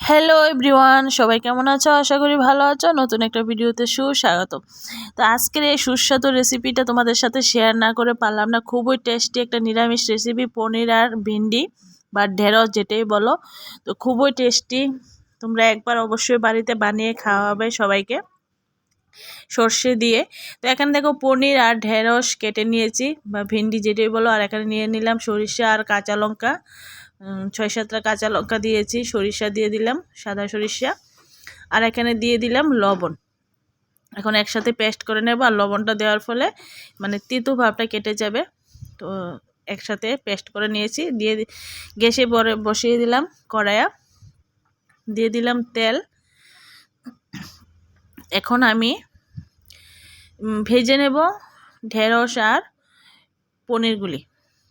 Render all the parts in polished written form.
Hello everyone, সবাই কেমন আছো? আশা করি ভালো আছো। নতুন একটা ভিডিওতে সুস্বাগত। তো আজকের এই সুস্বাদু রেসিপিটা তোমাদের সাথে শেয়ার না করে পারলাম না। খুবই টেস্টি একটা নিরামিষ রেসিপি, পনির আর ভিন্ডি বা ঢেঁড়স যেটাই বলো। তো খুবই টেস্টি, তোমরা একবার অবশ্যই বাড়িতে বানিয়ে খাওয়াবে সবাইকে সর্ষে দিয়ে। তো এখানে দেখো পনির আর ঢেঁড়স কেটে নিয়েছি বা ভিন্ডি যেটাই বলো, আর এখানে নিয়ে নিলাম সরিষা আর কাঁচা লঙ্কা। ৬-৭টা কাঁচা লঙ্কা দিয়েছি, সরিষা দিয়ে দিলাম, সাদা সরিষা, আর এখানে দিয়ে দিলাম লবণ। এখন একসাথে পেস্ট করে নেব, আর লবণটা দেওয়ার ফলে মানে তিতো ভাবটা কেটে যাবে। তো একসাথে পেস্ট করে নিয়েছি, দিয়ে গ্যাসে বসিয়ে দিলাম কড়াইয়া, দিয়ে দিলাম তেল। এখন আমি ভেজে নেব ঢেঁড়স আর পনিরগুলি।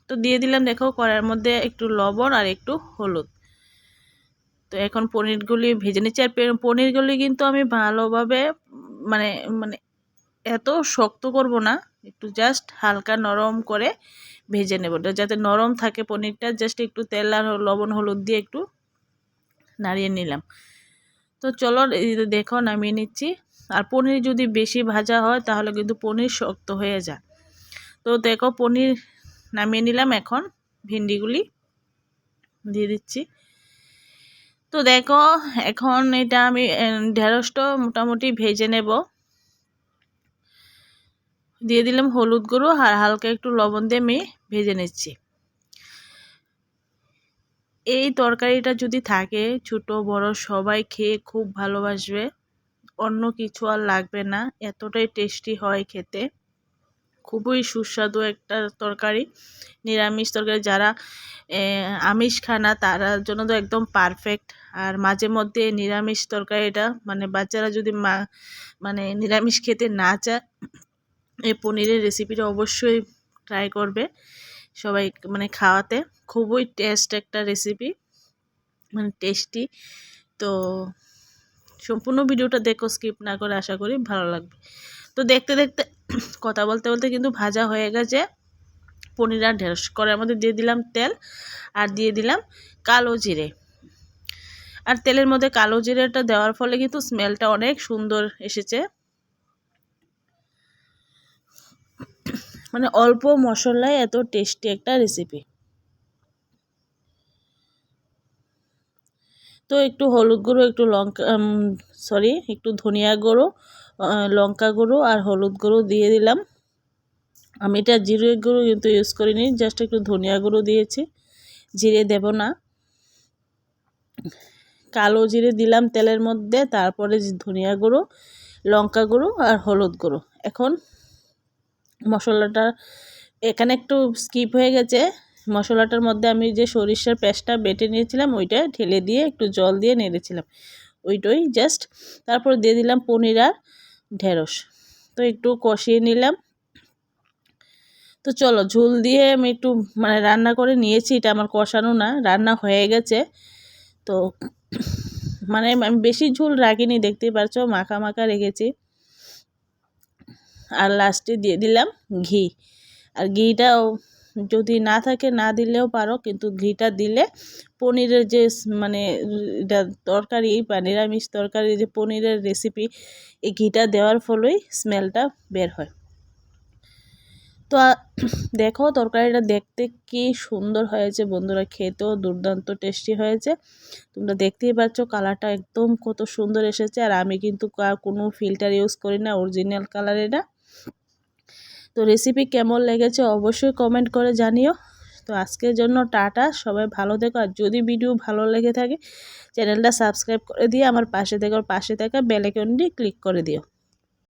তো দিয়ে দিলাম, দেখো কড়াইয়ের মধ্যে একটু লবণ আর একটু হলুদ। তো এখন পনিরগুলি ভেজে নিচ্ছি। আর পনিরগুলি কিন্তু আমি ভালোভাবে মানে মানে এত শক্ত করব না, একটু জাস্ট হালকা নরম করে ভেজে নেব, যাতে নরম থাকে পনিরটা। জাস্ট একটু তেল আর লবণ হলুদ দিয়ে একটু নাড়িয়ে নিলাম। তো চলো দেখো নামিয়ে নিচ্ছি। আর পনির যদি বেশি ভাজা হয় তাহলে কিন্তু পনির শক্ত হয়ে যায়। তো দেখো পনির নামিয়ে নিলাম, এখন ভিন্ডিগুলি দিয়ে দিচ্ছি। তো দেখো এখন এটা আমি ঢেঁড়সটা মোটামুটি ভেজে নেব। দিয়ে দিলাম হলুদ গুঁড়ো আর হালকা একটু লবণ দিয়ে আমি ভেজে নিচ্ছি। এই তরকারিটা যদি থাকে ছোট বড় সবাই খেয়ে খুব ভালোবাসবে, অন্য কিছু আর লাগবে না, এতটাই টেস্টি হয় খেতে। খুবই সুস্বাদু একটা তরকারি, নিরামিষ তরকারি। যারা আমিষ খানা তার জন্য তো একদম পারফেক্ট। আর মাঝে মধ্যে নিরামিষ তরকারিটা মানে বাচ্চারা যদি মানে নিরামিষ খেতে না চায়, এই পনিরের রেসিপিটা অবশ্যই ট্রাই করবে সবাই, মানে খাওয়াতে। খুবই টেস্ট একটা রেসিপি, মানে টেস্টি। তো সম্পূর্ণ ভিডিওটা দেখো, স্কিপ না করে, আশা করি ভালো লাগবে। তো দেখতে দেখতে কথা বলতে বলতে কিন্তু ভাজা হয়ে গেছে পনির আর ঢেঁড়স। কড়াইয়ের মধ্যে দিয়ে দিলাম তেল আর দিয়ে দিলাম কালো জিরে। আর তেলের মধ্যে কালো জিরেটা দেওয়ার ফলে কিন্তু স্মেলটা অনেক সুন্দর এসেছে। মানে অল্প মশলায় এত টেস্টি একটা রেসিপি। তো একটু হলুদ গুঁড়ো, একটু একটু ধনিয়া গুঁড়ো, লঙ্কা গুঁড়ো আর হলুদ গুঁড়ো দিয়ে দিলাম। আমি এটা জিরে গুঁড়ো কিন্তু ইউজ করিনি, জাস্ট একটু ধনিয়া গুঁড়ো দিয়েছি, জিরে দেব না। কালো জিরে দিলাম তেলের মধ্যে, তারপরে ধনিয়া গুঁড়ো, লঙ্কা গুঁড়ো আর হলুদ গুঁড়ো। এখন মশলাটা এখানে একটু স্কিপ হয়ে গেছে, মশলাটার মধ্যে আমি যে সরিষার পেস্টটা বেটে নিয়েছিলাম ওইটা ঢেলে দিয়ে একটু জল দিয়ে নেড়েছিলাম, ওইটাই জাস্ট। তারপর দিয়ে দিলাম পনির আর ঢেঁড়স। তো একটু কষিয়ে নিলাম। তো চলো ঝোল দিয়ে আমি একটু মানে রান্না করে নিয়েছি, এটা আমার কষানো না, রান্না হয়ে গেছে। তো মানে আমি বেশি ঝোল রাখিনি, দেখতেই পারছো মাখা মাখা রেখেছি। আর লাস্টে দিয়ে দিলাম ঘি। আর ঘিটাও যদি না থাকে না দিলেও পারো, কিন্তু ঘিটা দিলে পনিরের যে মানে এটা তরকারি বা নিরামিষ তরকারি যে পনিরের রেসিপি, এই ঘিটা দেওয়ার ফলেই স্মেলটা বের হয়। তো দেখো তরকারিটা দেখতে কি সুন্দর হয়েছে বন্ধুরা, খেতেও দুর্দান্ত টেস্টি হয়েছে। তোমরা দেখতেই পাচ্ছ কালারটা একদম কত সুন্দর এসেছে। আর আমি কিন্তু কোনো ফিল্টার ইউজ করি না, অরিজিনাল কালার এটা। তো রেসিপি কেমন লেগেছে অবশ্যই কমেন্ট করে জানিও। তো আজকের জন্য টাটা, সবাই ভালো থেকো। আর যদি ভিডিও ভালো লেগে থাকে চ্যানেলটা সাবস্ক্রাইব করে দিয়ে আমার পাশে থাকা বেল আইকনটি ক্লিক করে দিও।